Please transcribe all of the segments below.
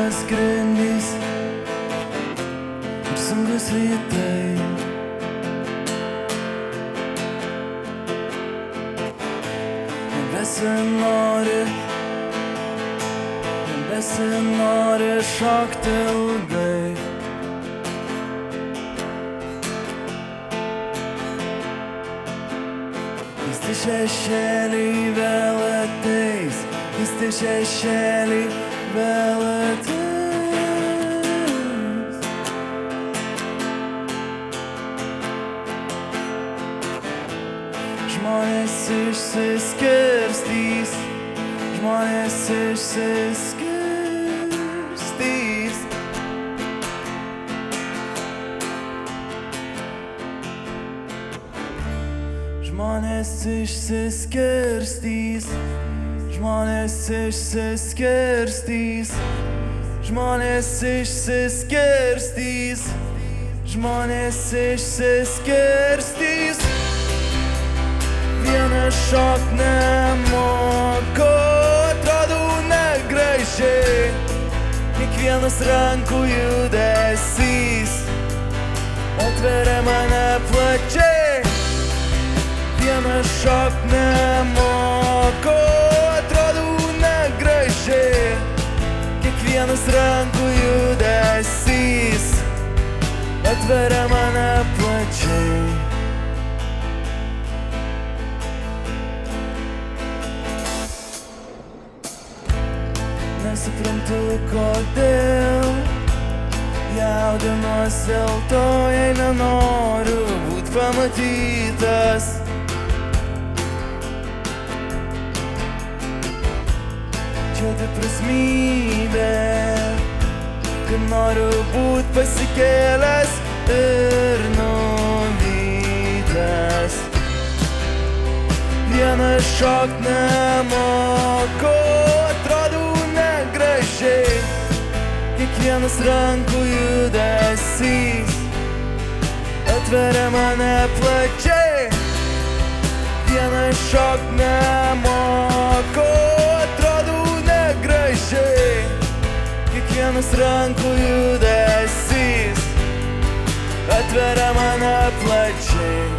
Geltonas grindys ir sunkus rytai. Nebesinori šokti ilgai. Keisti šešėliai vėl ateis, keisti šešėliai vėl ateis. Žmonės išsiskirstys, žmonės išsiskirstys. Žmonės išsiskirstys, žmonės išsiskirstys, žmonės išsiskirstys, žmonės išsiskirstys. Vienas šok nemoku, atrodau negražiai, kiekvienas rankų judesys atveria mane plačiai. Vienas šok nemoku, atrodau negražiai, kiekvienas rankų judesys atveria mane plačiai. Nesuprantu, kodėl jaudinuos dėl to, jei nenoriu būt pamatytas. Čia dviprasmybė, kad noriu būt pasikėlęs ir nuvytas. Vienas šokt nemoku, atrodau negražiai, kiekvienas rankų judesys atveria mane plačiai. Vienas šokt nemoku, atrodau negražiai, kiekvienas rankų judesys atveria mane plačiai.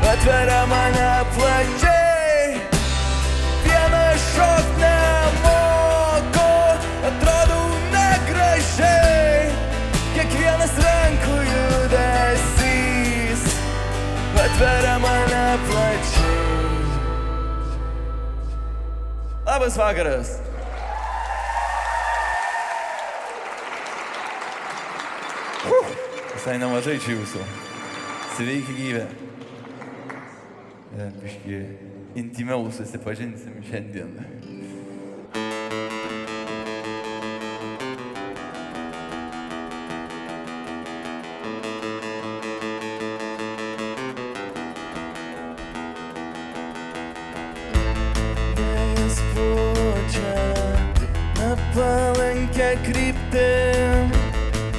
Atveria mane plačiai. Vienas šokt nemoku, atrodau negražiai, kiekvienas rankų judesys atveria mane plačiai. Labas vakaras. Visai nemažai čia jūsų. Sveiki gyvi. Biškį intimiau susipažinsim šiandien. Vėjas pučia nepalankia kryptim,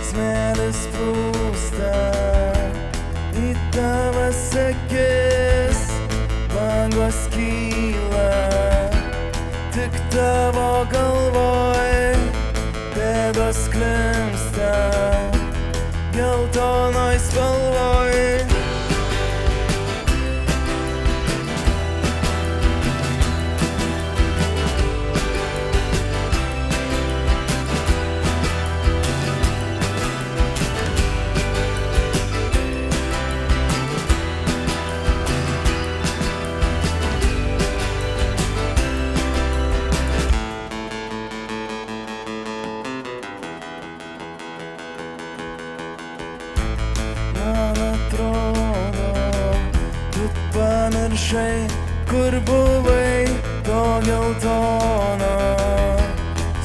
smėlis plūsta į tavas akis. Bangos kyla tik tavo galvoj, pėdos klimpsta geltonas rašai, kur buvai to geltono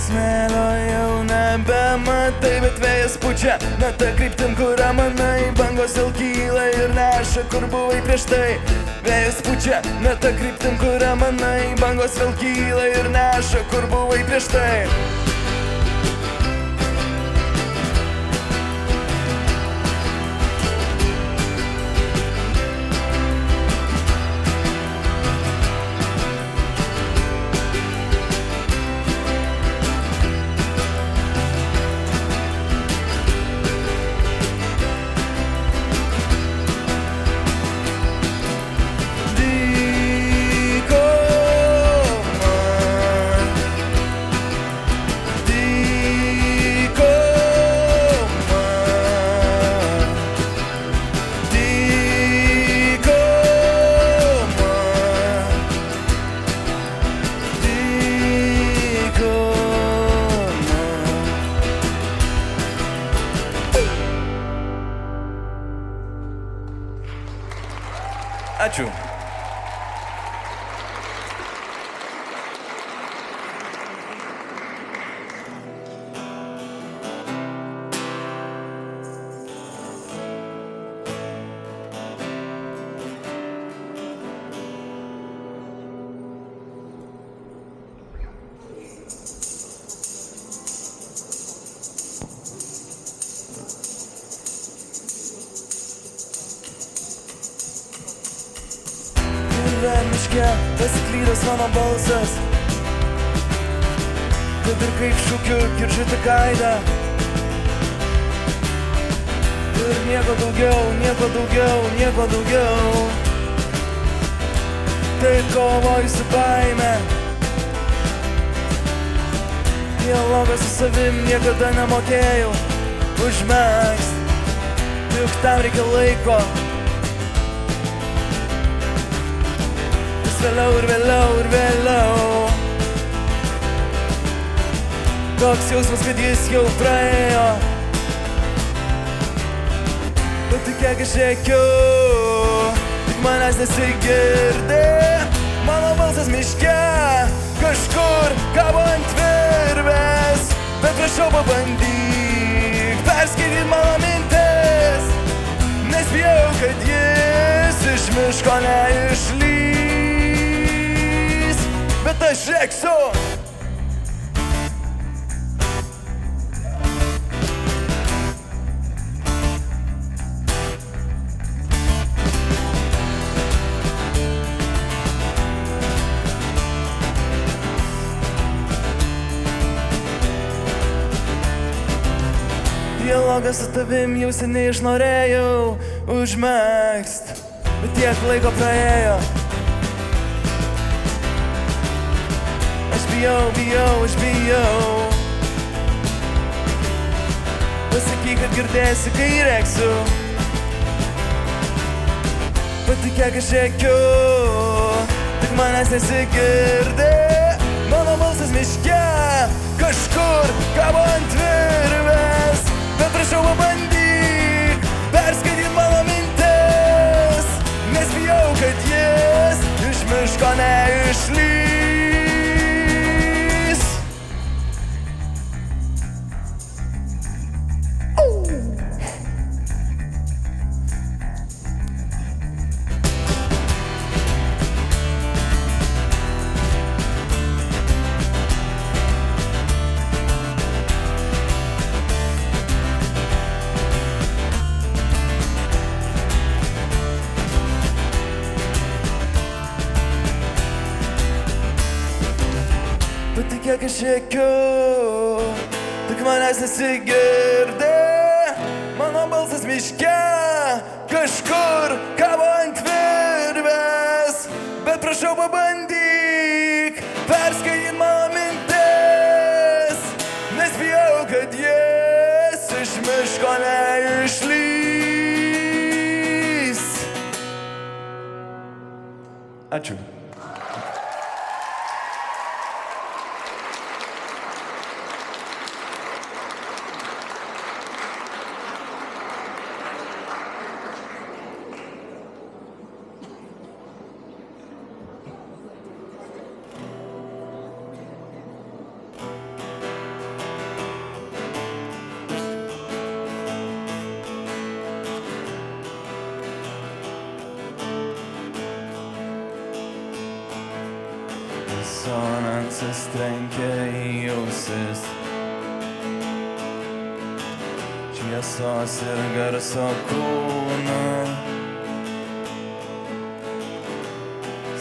smėlio jau nebematai, bet vėjas pučia, na ta kryptim, kurią manai, bangos vėl kyla ir neša, kur buvai prieš tai. Vėjas pučia, na ta kryptim, kurią manai, bangos vėl kyla ir neša, kur buvai prieš tai. Ačiū. Miške pasiklydęs mano balsas, kad ir kaip šūkiu girdžiu tik aidą. Ir nieko daugiau, nieko daugiau, nieko daugiau. Taip kovoju su baime. Dialogą su savim niekada nemokėjau užmegzt, juk tam reikia laiko. Vėliau ir vėliau ir vėliau. Toks jausmas, kad jis jau praėjo. Bet tik kiek aš rėkiu, tik manęs nesigirdi. Mano balsas miške kažkur kabo ant virvės. Bet prašau pabandyk perskaityt mano mintis, nes bijau, kad jis iš miško neišlys. Bet aš rėksiu. Dialogą su tavim jau seniai išnorėjau užmegzt, bet tiek laiko praėjo. Aš bijau, aš bijau. Pasakyk, kad girdėsi, kai rėksiu. Bet tik kiek aš rėkiu, tik manęs nesigirdi. Mano balsas miške kažkur kabo ant virvės. Bet prašau pabandyk perskaityt mano mintis, nes bijau, kad jis iš miško neišlys. Bet tik kiek aš rėkiu, tik manęs nesigirdi. Mano balsas miške kažkur kabo ant virvės. Bet prašau pabandyk perskaityt mano mintis, nes bijau, kad jis iš miško neišlys. Ačiū. rezonansas trenkia į ausis. Šviesos ir garso kūną.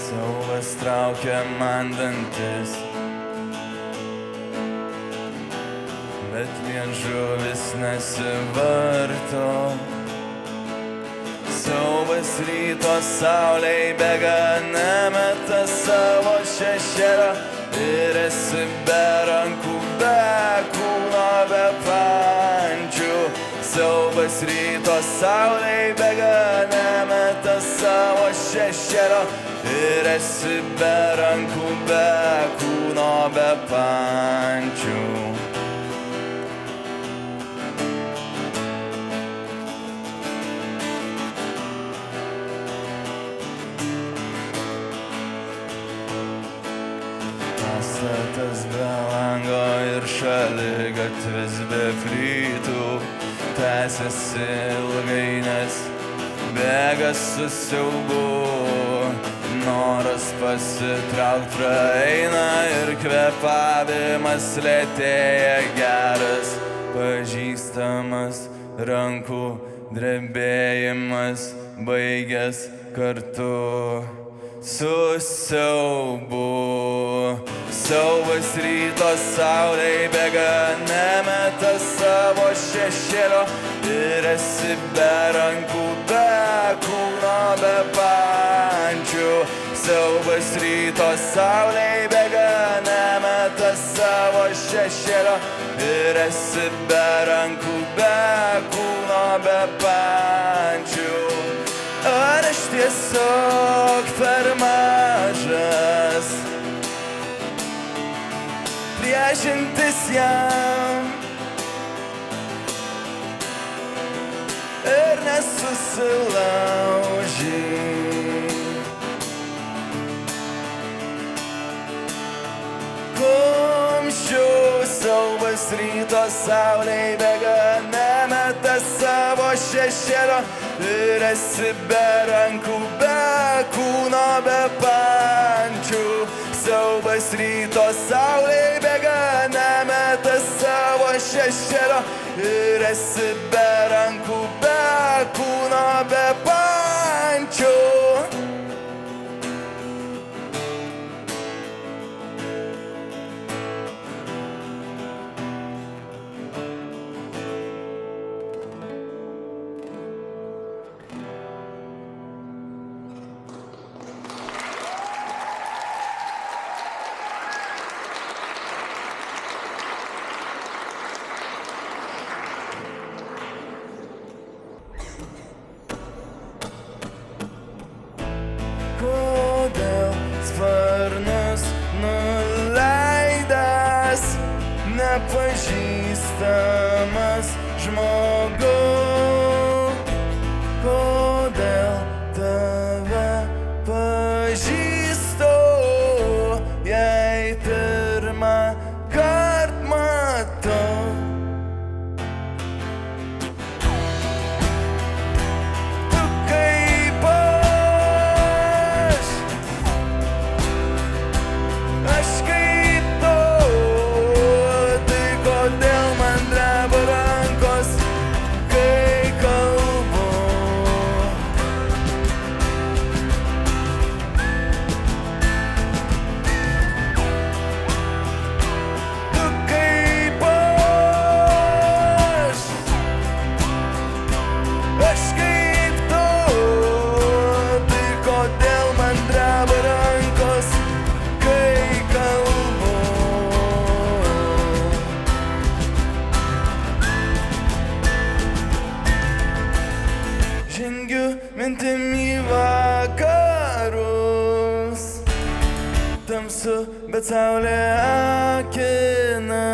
Siaubas traukia man dantis, bet liežuvis nesivarto. Siaubas ryto saulei bėga, nemeta savo šešėlio ir esi be rankų, be kūno, be pančių. Siaubas ryto saulei bėga, nemeta savo šešėlio ir esi be rankų, be kūno, be pančių. Pastatas be lango ir šaligatvis be plytų tęsiasi ilgai, nes bėga su siaubu. Noras pasitraukt praeina ir kvėpavimas lėtėja, geras pažįstamas rankų drebėjimas baigęs kartu su siaubu. Siaubas ryto saulei bėga, nemeta savo šešėlio ir esi be rankų, be kūno, be pančių. Siaubas ryto saulei bėga, nemeta savo šešėlio ir esi be rankų, be kūno, be pančių. Ar aš tiesiog per mažas priešintis jam ir nesusilaužyt? Kumščių siaubas ryto saulei bėga, nemeta savo šešėlio ir esi be rankų, be kūno, be pančių. Siaubas ryto saulei bėga, nemeta savo šešėlio ir esi be rankų, be kūno, be pančių. Kodėl sparnus nuleidęs nepažįstamas žmogau? Kodėl tave pažįstu, jei pirmą kart matau? Mintim į vakarus, tamsu, bet saulė akina.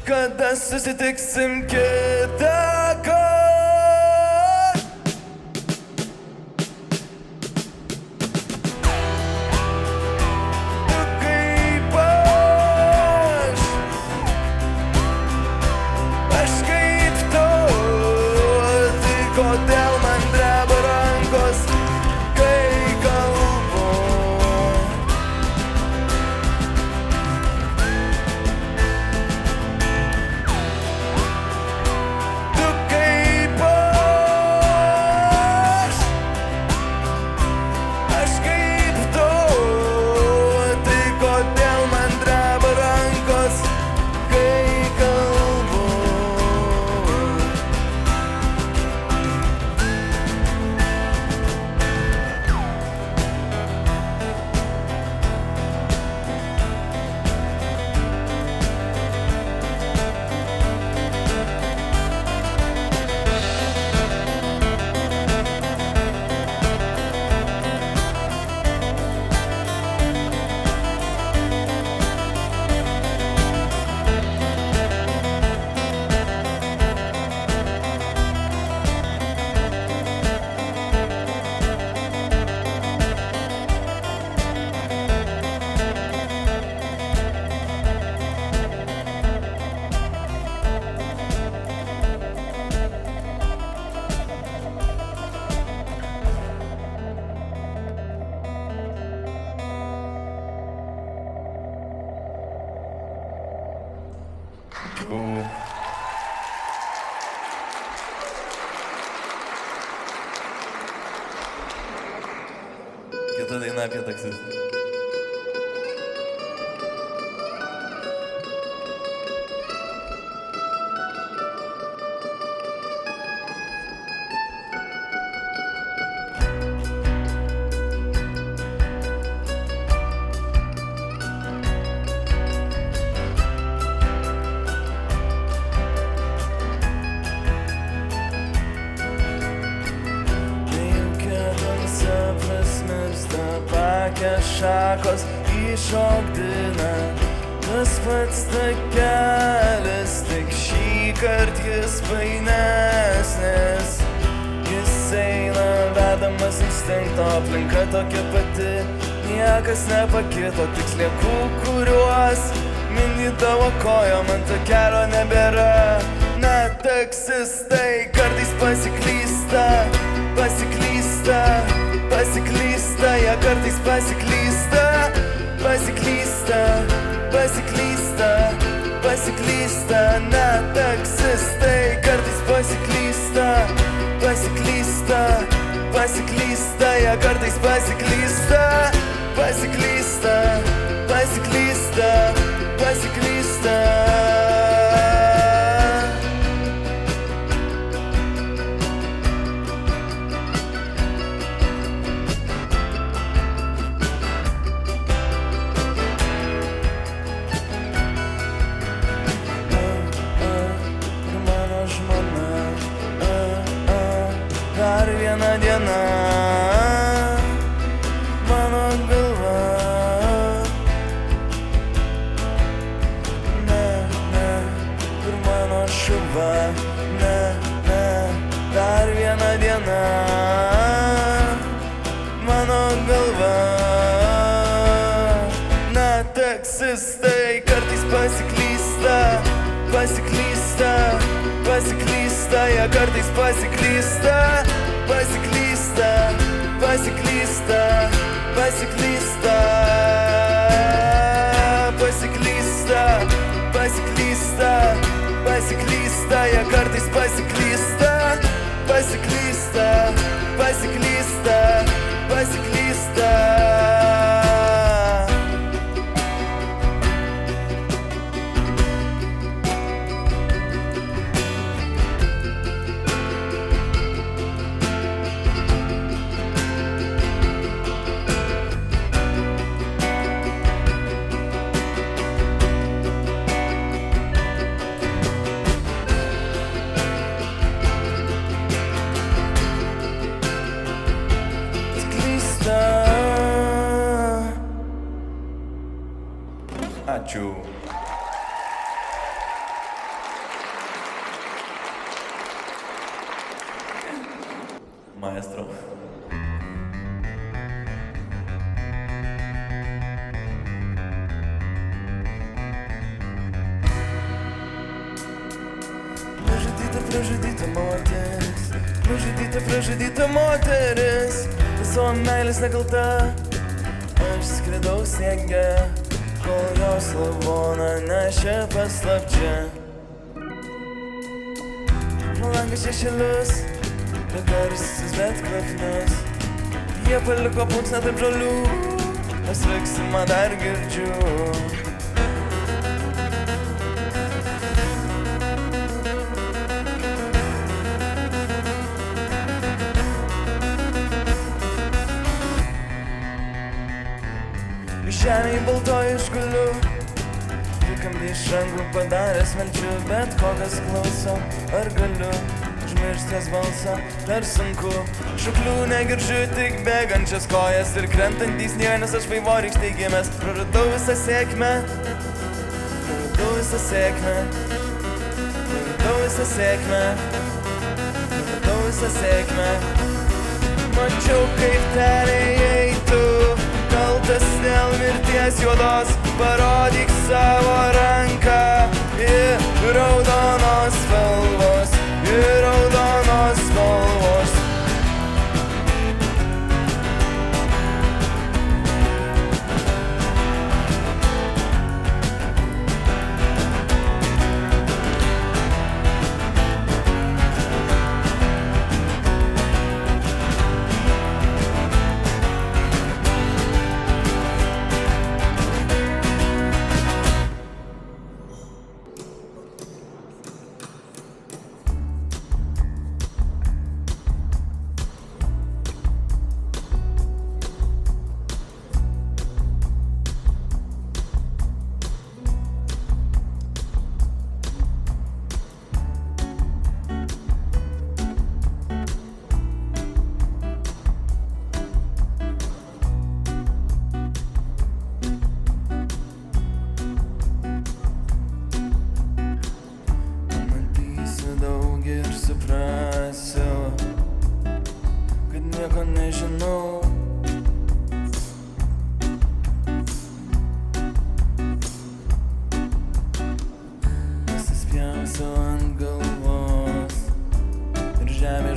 Kada susitiksim kitą kartą? Tu kaip aš kaip tu, tai kodėl man dreba rankos, kai kalbu? Kita daina apie taksistą. Šakos iššokdina, tas pats takelis, tik šį kart jis painesnis. Jis eina vedamas instinkto, aplinka tokia pati, niekas nepakito, tik sliekų, kuriuos mindydavo kojom, ant takelio nebėra. Net taksistai kartais pasiklysta, pasiklysta, pasiklysta, jie kartais pasiklysta, pasiklysta, pasiklysta, pasiklysta, net taksistai kartais pasiklysta, pasiklysta, pasiklysta, jie kartais pasiklysta, pasiklysta, pasiklysta, pasiklysta. Dar viena diena, mano galva. Ne, ne, kur mano šuva. Ne, ne, dar viena diena, mano galva. Na, taksistai kartais pasiklysta, pasiklysta, pasiklysta, jie kartais pasiklysta, pasiklysta, pasiklysta, pasiklysta, pasiklysta, pasiklysta, pasiklysta, jie kartais pasiklysta, pasiklysta, pasiklysta, pasiklysta. Ačiū. Maestro. Pražudyta moteris, pražudyta moteris, savo meilės nekalta. Aš skridau sniege, kol jos lavoną nešė paslapčia. Pro langą šešėlius, begarsis bet kvapnus. Jie paliko plunksną tarp žolių, aš riksimą dar girdžiu. Žemėj baltoj išguliu, prikamdį iš rankų padaręs melčiu, bet kokias klauso, ar galiu užmiršti jos balsą, dar sunku. Šuklių negirdžiu, tik bėgančias kojas ir krentantys nienas, aš vaivorykštėj gimęs. Praradau visą sėkmę, praradau visą sėkmę, praradau visą sėkmę, praradau visą sėkmę. Mačiau, kaip terėjai tu, kaltas dėl mirties juodos, parodyk savo ranką ir raudonos spalvos, ir raudonos spalvos.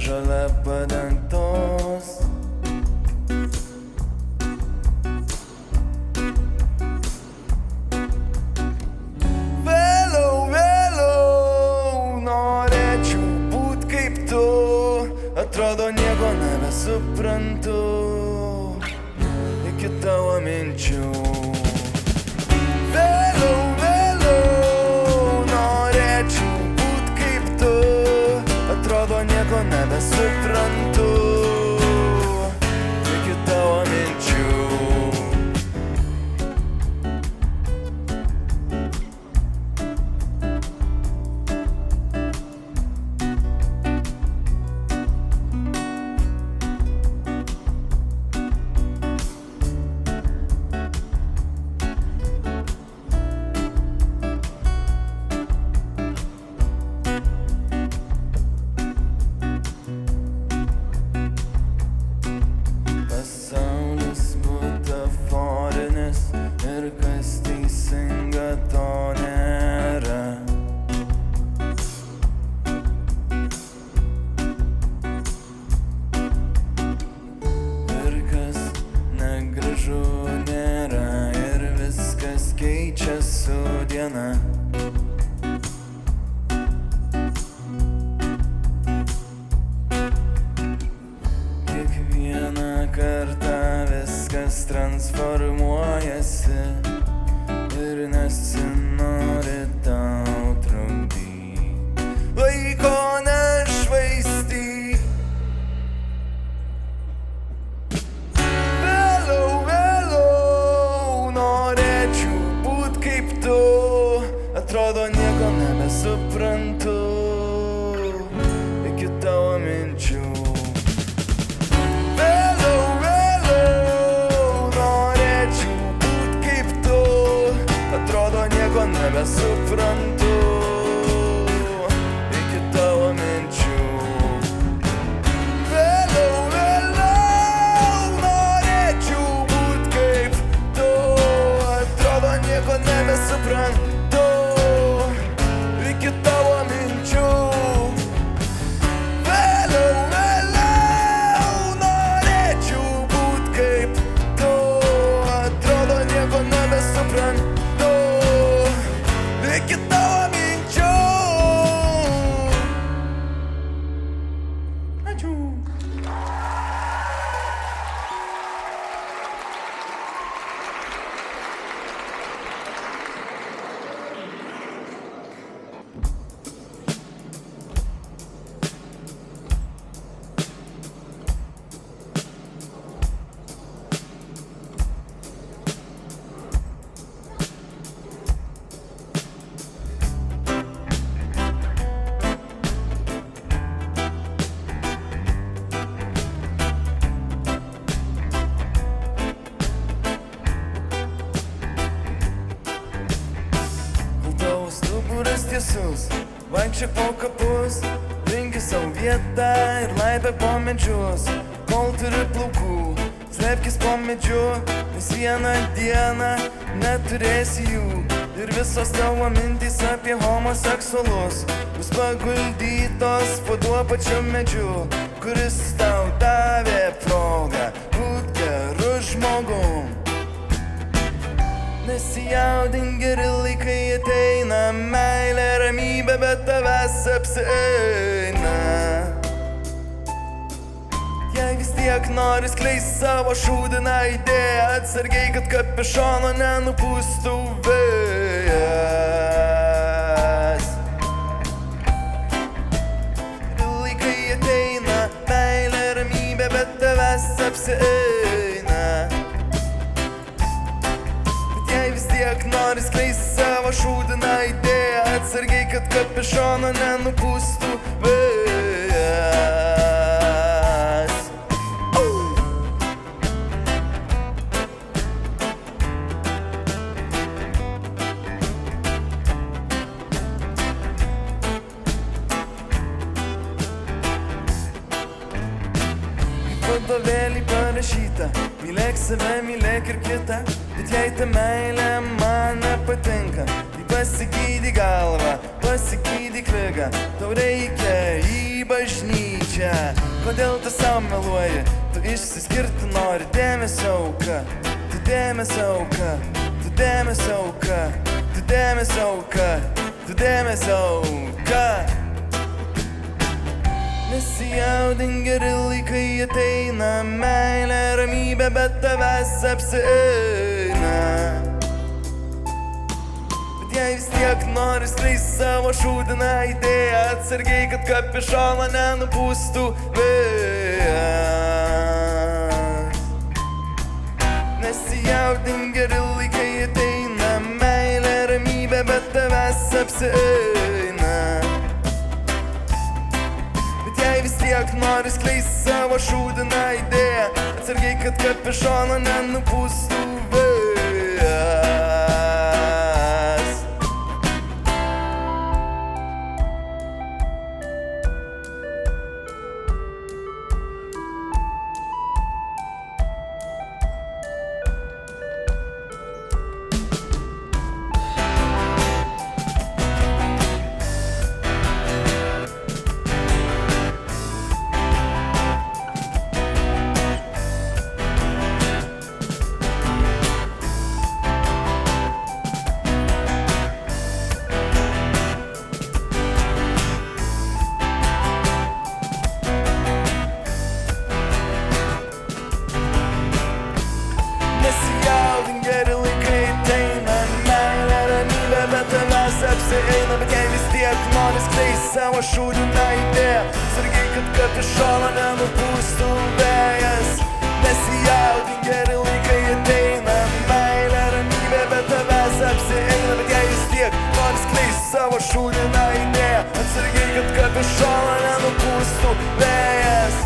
žole padengtos. Vėliau norėčiau būt kaip tu, atrodo nieko nebesuprantu iki tavo minčių. Vėliau norėčiau būt kaip tu, atrodo nieko nebesuprantu iki tavo minčių. Pasaulis butaforinis ir kas teisinga to nėra. Ir kas negražu nėra ir viskas keičia su diena. Kiekvieną kartą viskas transformuojasi ir nesinori tau trukdyt. Laiko nešvaistyk. Vėliau norėčiau būt kaip tu, atrodo nieko nebesuprantu iki tavo minčių. Atrodo nieko nebesuprantu iki tavo minčių. Vėliau norėčiau būt kaip tu, atrodo nieko nebesuprantu iki tavo minčių. Vėliau norėčiau būt kaip tu, atrodo nieko nebesuprantu iki tavo minčių. Ačiū. Stuburas tiesus, vaikščiok po kapus, rinki savo vietą ir laipė po medžius. Kol turi plaukų, slėpkis po medžiu, nes vieną dieną neturėsi jų. Ir visos tavo mintys apie homoseksualus bus paguldytos po tuo pačiu medžiu, kuris tau davė progą būt geru žmogum. Nesijaudink, geri laikai ateina, meilė, ramybė, bet tavęs apsieina. Jei vis tiek nori skleist savo šūdiną idėją, atsargiai, kad kapišono nenupūstų vėjas. Geri laikai ateina, meilė, ramybė, bet tavęs apsieina. Vis tiek nori skleist savo šūdiną idėją, atsargiai, kad kapišono nenupūstų vėjas. Vadovėlį parašyta, mylėk save, mylėk ir kitą. Bet jei ta meilė man nepatinka, tai pasigydyk galvą, pasigydyk ligą. Tau reikia į bažnyčią. čia? Kodėl tu savo meluoji? Tu išsiskirti nori, dėmesio auka. Tu dėmesio auka, tu dėmesio auka, tu dėmesio auka, tu dėmesio auka. Nesijaudink, geri laikai ateina, meilė, ramybė, bet tavęs apsieina. Bet jei vis tiek nori skleist savo šūdiną idėją, atsargiai, kad kapišoną nenupūstų vėjas. Nesijaudink, geri laikai ateina, meilė, ramybė, bet tavęs apsieina. Vis tiek nori skleist savo šūdiną idėją, atsargiai, kad kapišoną nenupūstų vėjas. Apsieina, bet jei vis tiek nori skleist savo šūdiną idėją, sargiai, kad kapišoną nenupūstų vėjas. Nesijaudink, geri laikai ateina, meilė, ramybė, bet tavęs apsieina. Bet jei vis tiek nori skleist savo šūdiną idėją, atsargiai, kad kapišoną nenupūstų vėjas.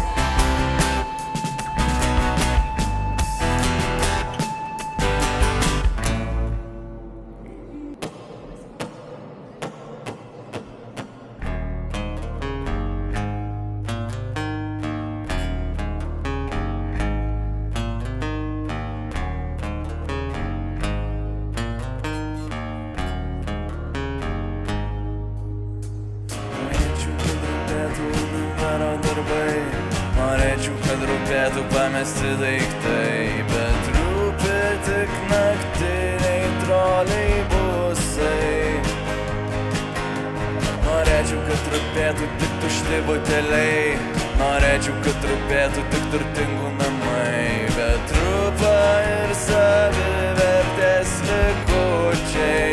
Norėčiau, kad rūpėtų pamesti daiktai, bet rūpi tik naktiniai troleibusai. Norėčiau, kad rūpėtų tik tušti buteliai, norėčiau, kad rūpėtų tik turtingų namai, bet rūpa ir savivertės likučiai.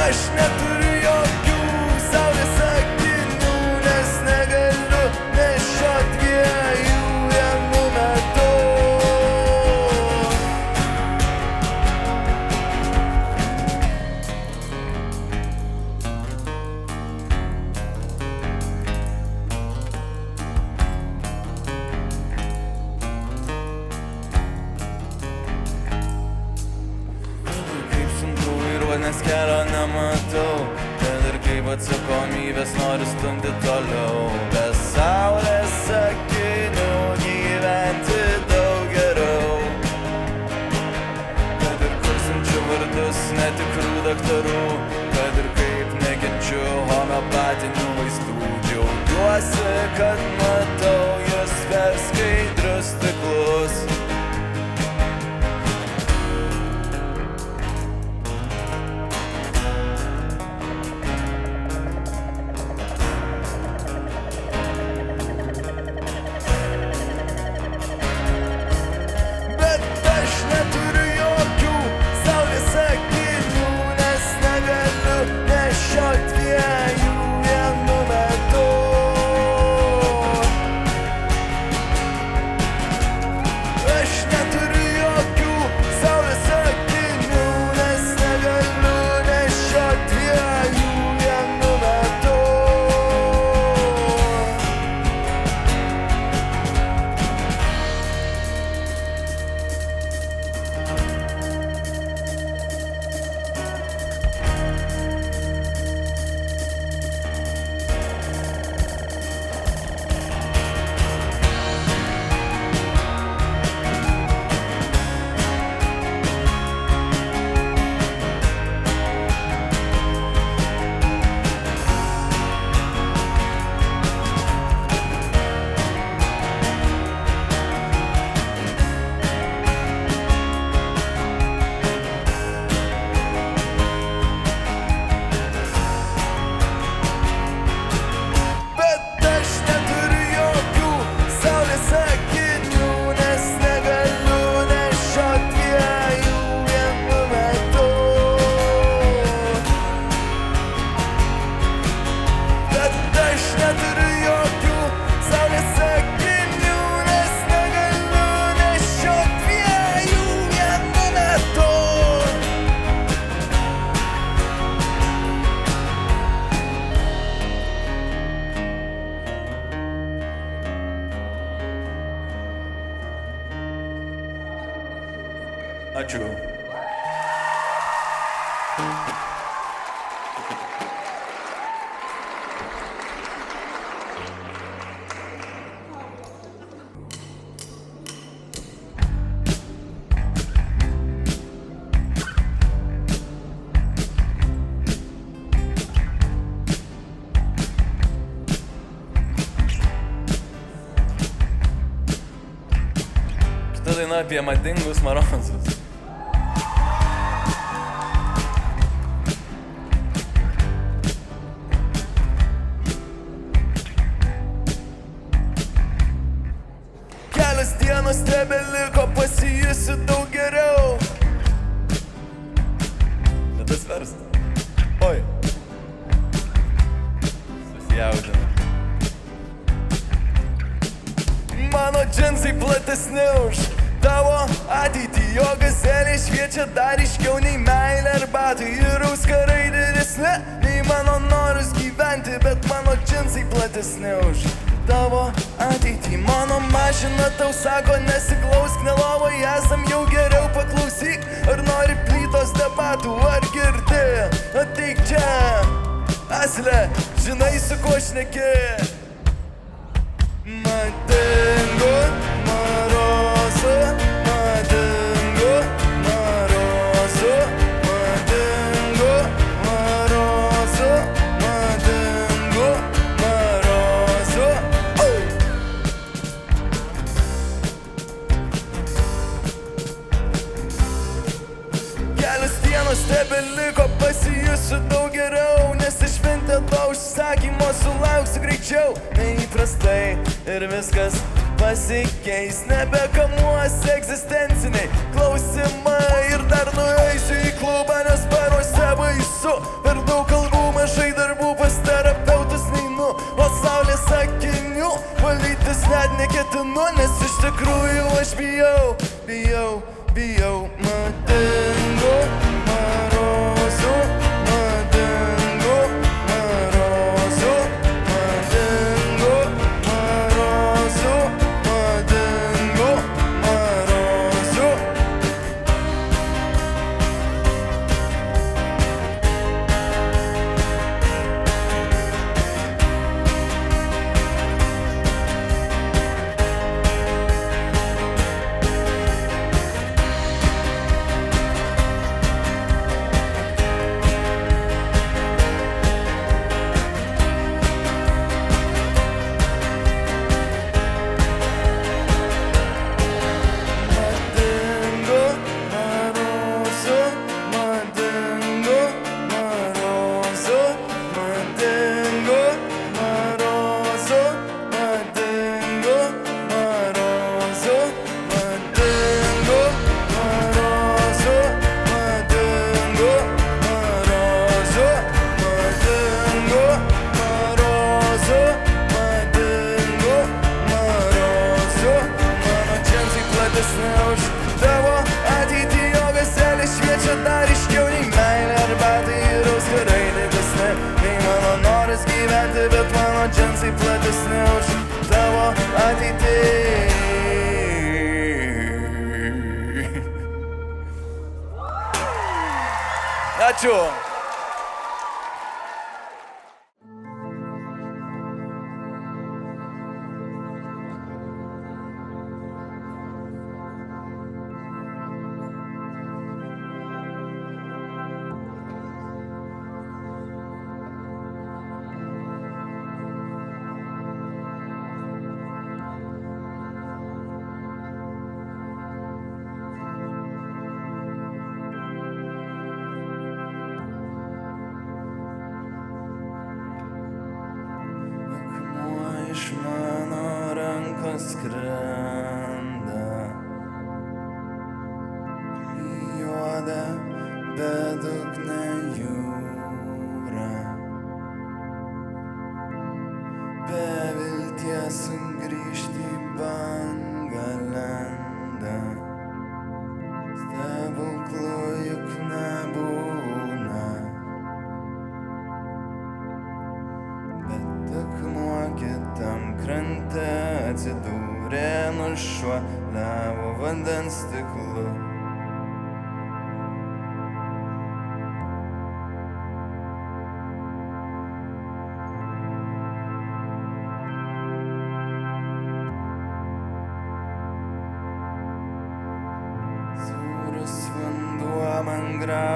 Aš neturiu jokių saulės akinių, nes negaliu nešiot dviejų vienu metu. Kaip sunku vairuot, nes kelio nematau, kad ir kaip atsakomybės noriu stumti toliau. Be saulės akinių gyventi daug geriau, kad ir kur siunčiu vardus netikrų daktarų, kad ir kaip nekenčiu homeopatinių vaistų. Džiaugiuosi, kad matau jūs per skaidrius stiklus. Ačiū. Kita daina apie madingus marozus. Kelios dienos tebeliko, pasijusiu daug geriau. Tada sverst. Oi. Susijaudinu. Mano džinsai platesni už tavo ateitį, jo gazelė šviečia dar iškiau nei meilė ar batai. Ir auskarai didesni nei mano norus gyventi, bet mano džinsai platesni už tavo ateitį. Mano mašina tau sako, nesiklausk, nelovai esam jau geriau, paklausyk, ar nori plytos debatų, ar girdi, ateik čia, Asle, žinai su kuo šneki. Madingu marozu, madingu marozu, madingu marozu, madingu marozu. Kelios dienos tebeliko, pasijusiu daug geriau, nes iš šventė to užsakymo sulauksiu greičiau neįprastai ir viskas pasikeis, nebekamuos egzistenciniai klausimai. Ir dar nueisiu į klubą, nes baruose baisu, per daug kalbų, mažai darbų, pas terapeutus neinu, o saulės akinių valytis net neketinu, nes iš tikrųjų aš bijau. Madingu marozu, madingu marozu, madingu marozu, madingu marozu. Už tavo ateitį, jo gazelė šviečia dar iškiau nei meilė ar batai. Ir auskarai didesni nei mano noras gyventi, bet mano džinsai platesni už tavo ateitį. Ačiū. Iš mano rankos skrenda į juodą bedugnę jūrą, be vilties sugrįžti į bangą lenda, stebuklų juk nebūna. Akmuo kitam krante atsidūrė, nušuoliavo vandens stiklu.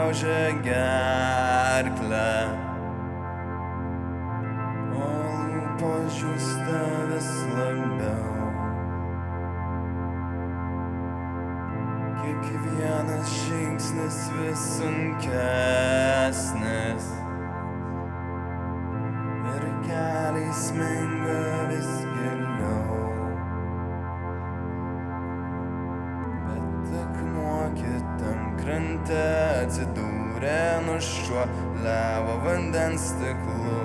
graužia gerklę, o lūpos džiūsta vis labiau. Kiekvienas žingsnis vis sunkesnis ir keliai sminga vis giliau. Bet akmuo kitam krante atsidūrė nušuoliavo vandens stiklu.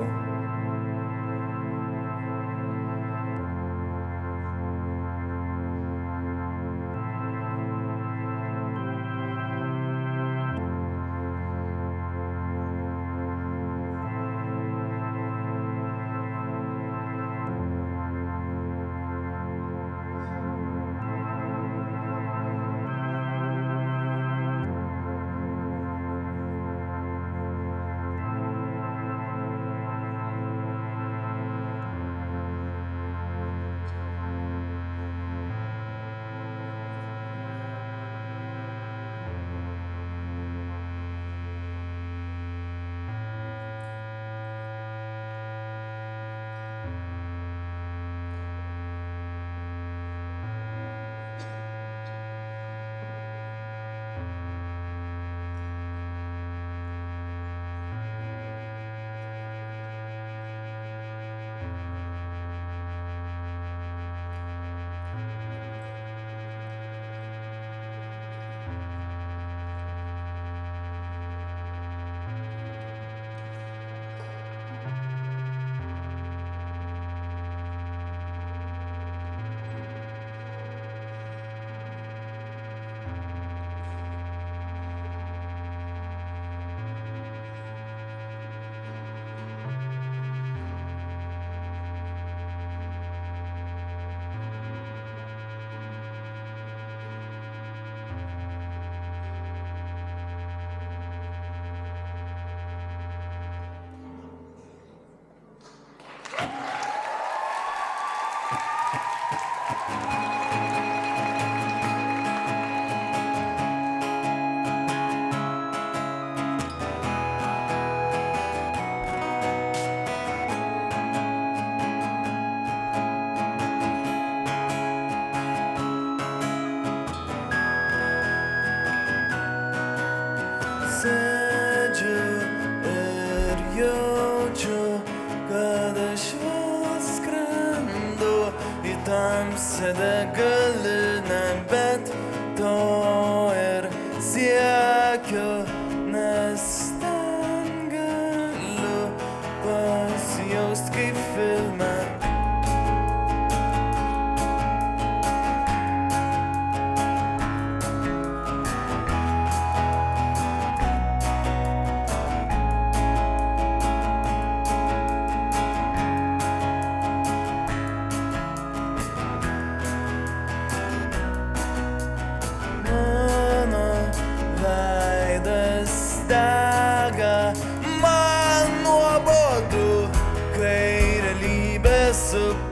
Sėdžiu ir jaučiu, kad aš vėl skrendu į tamsią degalinę, bet to ir siekiu, nes ten galiu pasijaust kaip filme. Dega, man nuobodu, kai realybės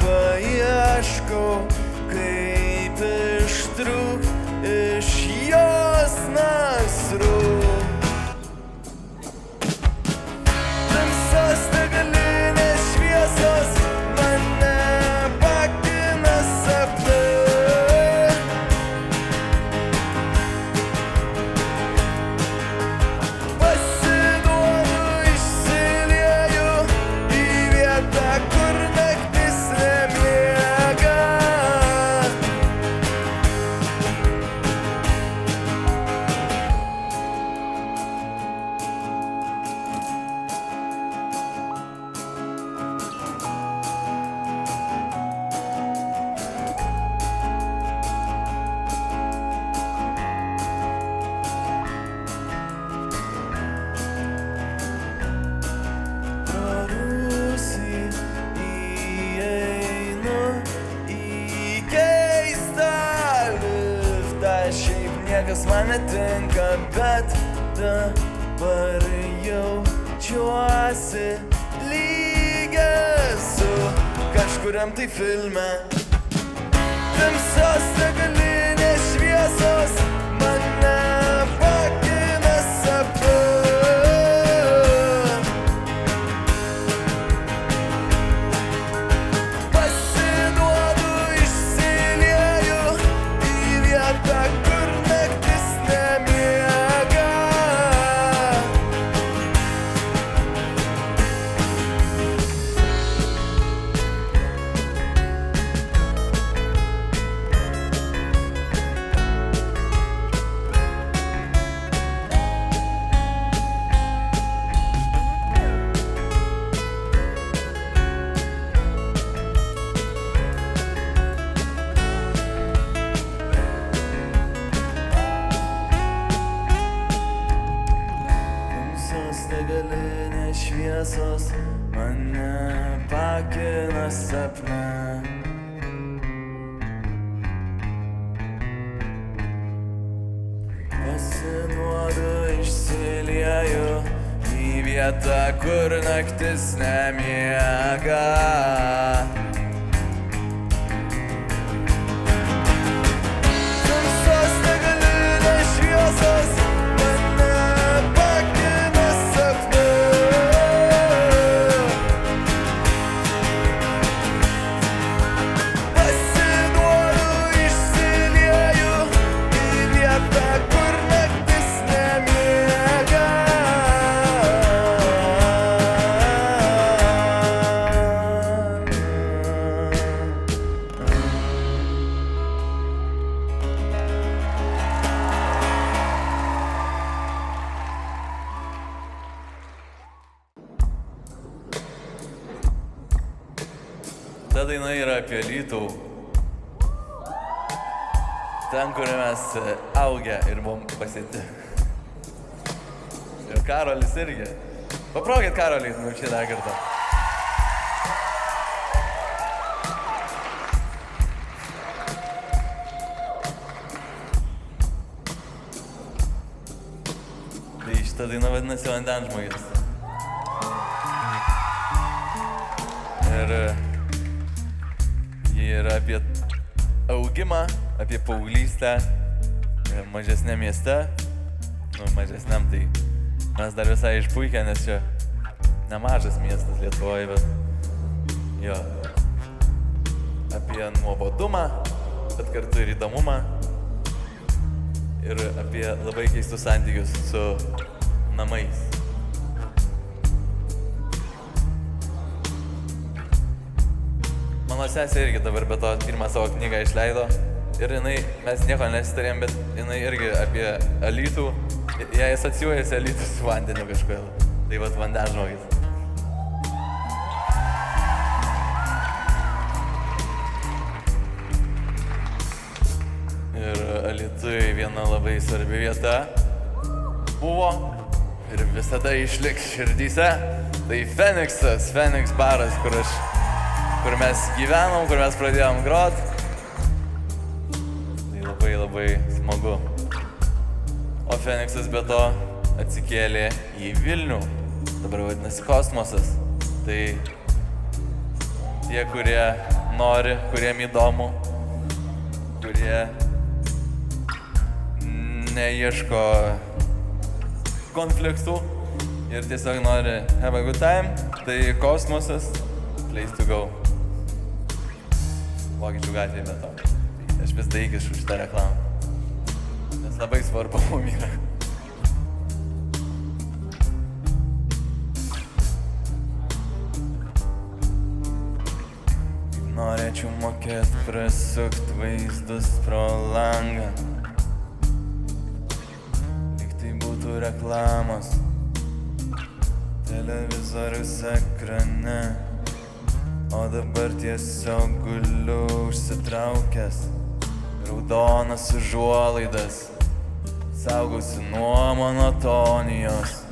paieškau, kaip ištrūkt iš jos nasrų. Tamsios degalinės šviesos mane pakina sapnai. Niekas man netinka, bet dabar jaučiuosi lyg esu kažkuriam tai filme. Tamsios degalinės šviesos mane pakina sapnai. akina sapne. Pasiduodu, išsilieju į vietą, kur naktis nemiega. Tamsos negalinės šviesos mane pakina sapne. Pasiduodu, išsilieju į vietą, kur naktis nemiega. Ta daina yra apie Alytų. Ten, kur mes augę ir buvom pasėti. Ir Karolis irgi. Paprokit Karolį, čia dar kartą. Tai šitą dainą vadinasi Vandenžmogis. Ir ji yra apie augimą, apie paauglystę mažesnė mieste. Nu, mažesniam tai mes dar visai išpuikę, nes čia nemažas miestas Lietuvoje, bet jo. Apie nuobodumą, bet kartu ir įdomumą. Ir apie labai keistus santykius su namais. Mano sesė irgi dabar be to pirmą savo knygą išleido ir mes nieko nesitarėm, bet jinai irgi apie Alytų, jai asocijuojasi Alytus su vandeniu kažkodėl. Tai vat Vandenžmogis. Ir Alytui viena labai svarbi vieta buvo ir visada išliks širdyse. Tai Feniksas, Feniks baras, kur mes gyvenom, kur mes pradėjom grot. Tai labai labai smagu. O Feniksas be to atsikėlė į Vilnių. Dabar vadinasi Kosmosas. Tai tie, kurie nori, kuriem įdomu, kurie neieško konfliktų ir tiesiog nori have a good time, tai Kosmosas, place to go. Vokiečių gatvėje be to. Aš vis daigišu šitą reklamą. Nes labai svarbu mum yra. Norėčiau mokėt prasukt vaizdus pro langą. Lyg tai būtų reklamos televizorius ekrane. O dabar tiesiog guliu užsitraukęs raudonas užuolaidas, saugausi nuo monotonijos.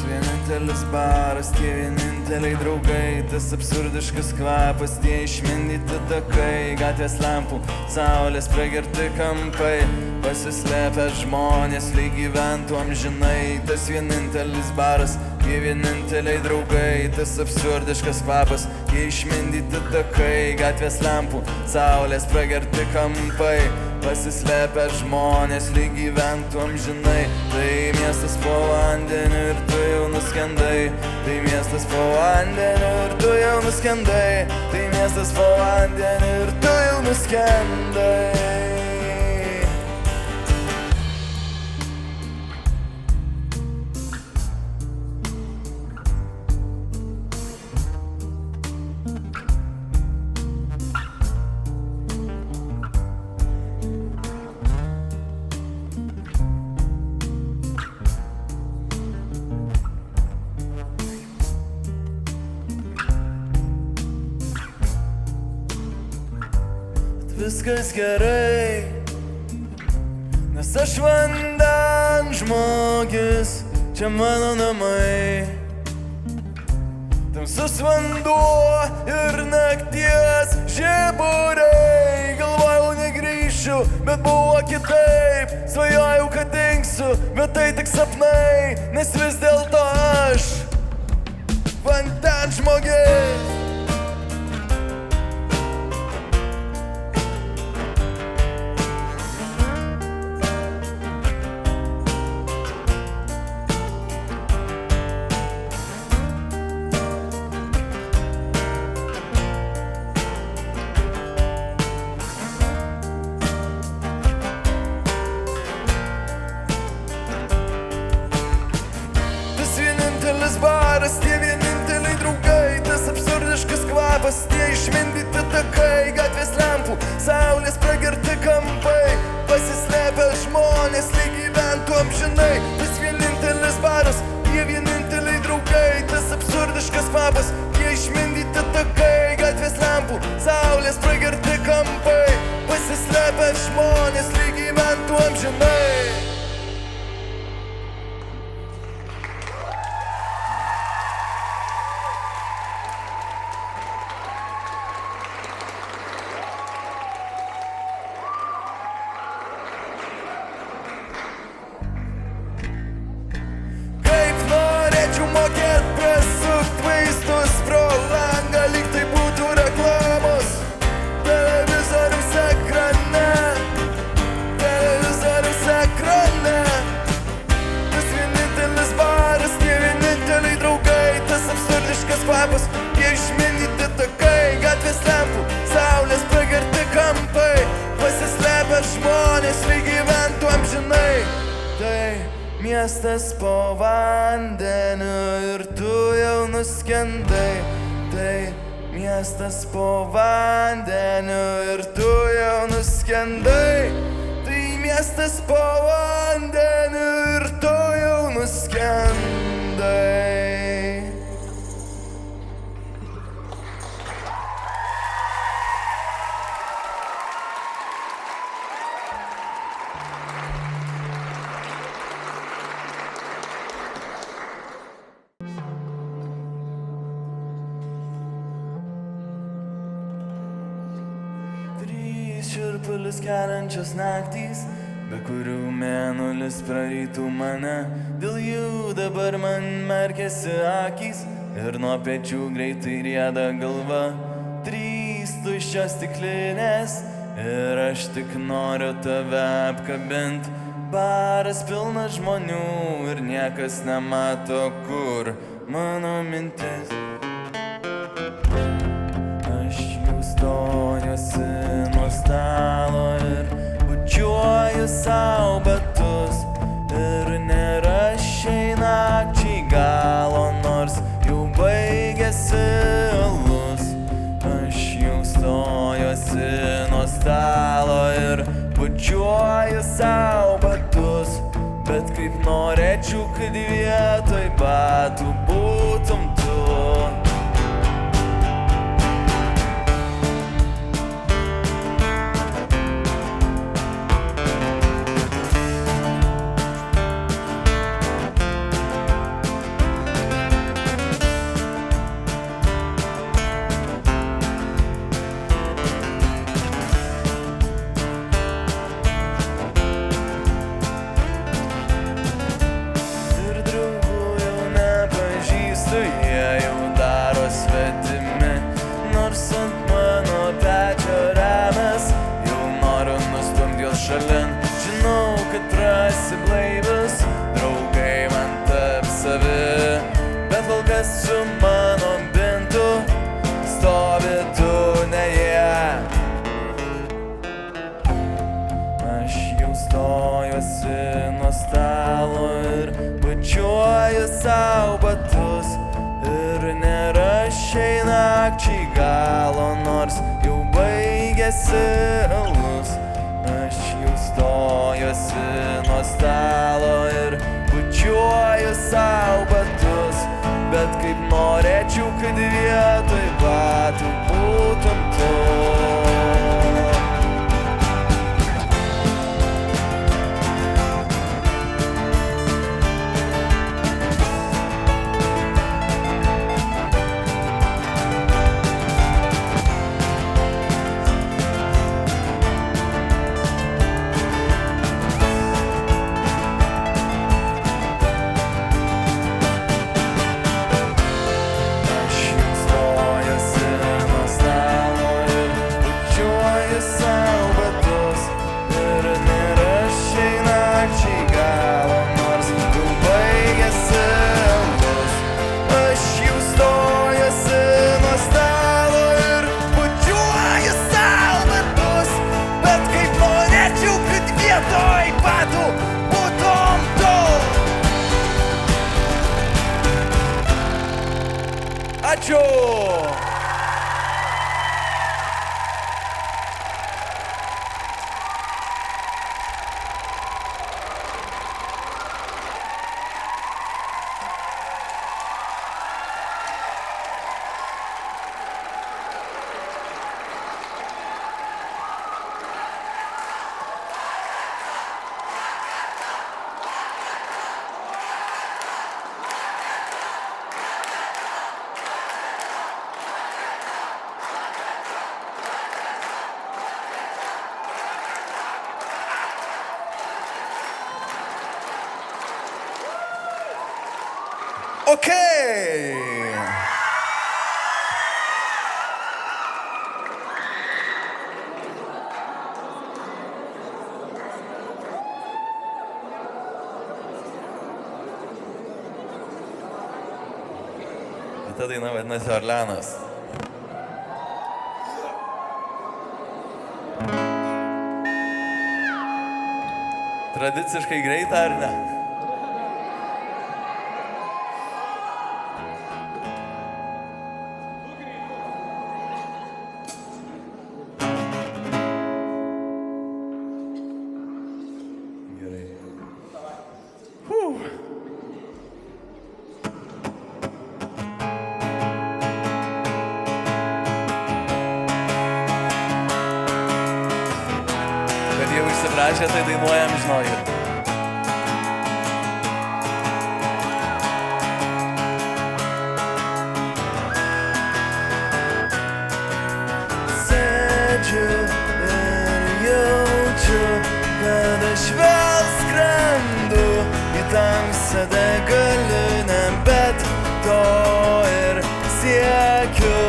Vienintelis baras, tie vieninteliai draugai, tas absurdiškas kvapas, tie išmindyti takai, gatvės lampų, saulės pragerti kampai, pasislėpę žmonės, lyg gyventų amžinai. Tas vienintelis baras, tie vieninteliai draugai, tas absurdiškas kvapas, tie išmindyti takai, gatvės lampų, saulės pragerti kampai, pasislėpę žmonės, lyg gyventų amžinai. Tai miestas po vandeniu ir tu jau nuskendai. Tai miestas po vandeniu ir tu jau nuskendai. Tai miestas po vandeniu ir tu jau nuskendai. viskas gerai, nes aš vandens žmogus, čia mano namai. Tamsus vanduo ir nakties žiburiai, galvojau negrįšiu, bet buvo kitaip, svajojau, kad dingsiu, bet tai tik sapnai, nes vis dėlto aš vandens žmogus. Baras, tie vieninteliai draugai, tas absurdiškas kvapas, tie išmindyti takai, gatvės lempų, saulės pragerti kampai, pasislėpę žmonės, lyg gyventų amžinai. Tas vienintelis baras, tie vieninteliai draugai, tas absurdiškas kvapas, tie išmindyti takai, gatvės lempų, saulės pragerti kampai, pasislėpę žmonės, lyg gyventų amžinai. Mokėt prasukt vaizdus pro langą, lyg tai būtų reklamos televizoriaus ekrane, televizoriaus ekrane. Tas vienintelis baras, tie vieninteliai draugai, tas absurdiškas kvapas, tie išmindyti takai, gatvės lempų, saulės pragerti kampai, pasislėpę žmonės, lyg gyventų amžinai. Tai miestas po vandeniu ir tu jau nuskendai. Tai miestas po vandeniu ir tu jau nuskendai. Tai miestas po vandeniu ir tu jau nuskendai. Šiurpulius keliančios naktys, be kurių mėnulis prarytų mane. Dėl jų dabar man merkėsi akys ir nuo pečių greitai rieda galva. 3 tuščios stiklinės ir aš tik noriu tave apkabint. Baras pilnas žmonių ir niekas nemato, kur mano mintis. Aš jau stojuosi nuo stalo ir bučiuoju sau batus. Ir nėra šiai nakčiai galo, nors jau baigėsi alus. Aš jau stojuosi nuo stalo ir bučiuoju sau batus. Bet kaip norėčiau, kad vietoj batų būtum tu. Jie jau daro svetimi, nors ant mano pečio remės, jau noriu nustumti jos šalin. Žinau, kad prasiblaivus draugai man taps savi, bet kol kas su mano bintu stovi tu, ne jie. Aš jau stojuosi nuo stalo ir bučiuoju sau batus. Ir nėra šiai nakčiai galo, nors jau baigėsi alus. Aš jau stojuosi nuo stalo ir bučiuoju sau batus. Bet kaip norėčiau, kad vietoj batų būtum tu. Ačiū! Okay. Ta daina vadinasi Orleanas. Tradiciškai greita ar ne? Kad jau išsiprašė, tai dainuojam, žinokit. Sėdžiu ir jaučiu, kad aš vėl skrendu į tamsią degalinę, bet to ir siekiu,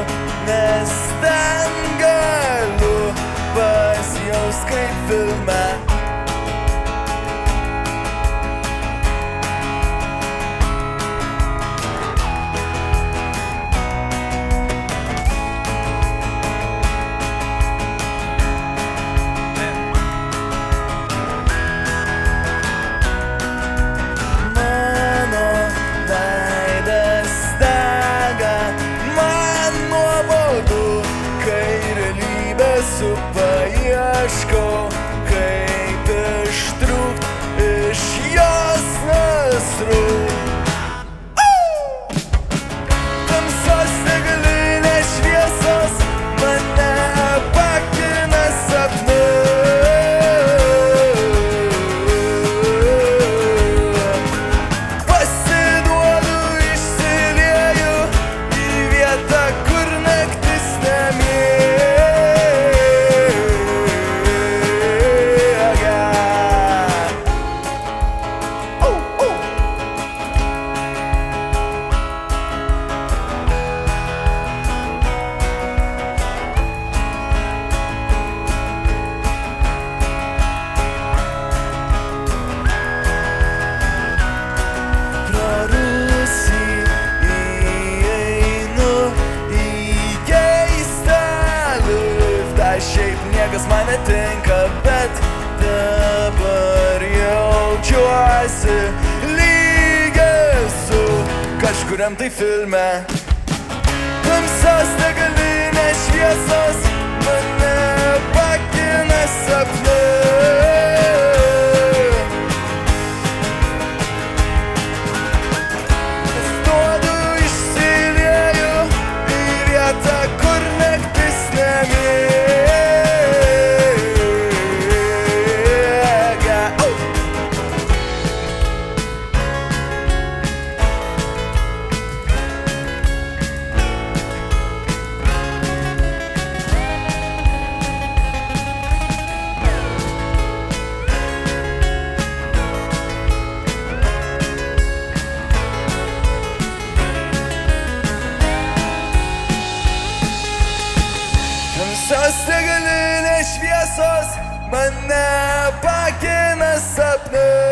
nes ten galiu pasijaust kaip filme. Mano veidas dega, man nuobodu, kai realybė supa, ieškau, kaip ištrūkt iš jos nasrų. Tamsos degalinės šviesos mane apakina sapnu. Pasiduodu, išsilieju į vietą, kur naktis nemiega. Pro rūsį įeinu į keistą liftą. Šiaip niekas man netinka, bet dabar jaučiuosi lyg esu kažkuriam tai filme. Tamsos degalinės šviesos mane apakina sapnu. Pasiduodu, išsilieju į vietą, kur naktis nemiega. Tamsos degalinės šviesos mane apakina sapnu.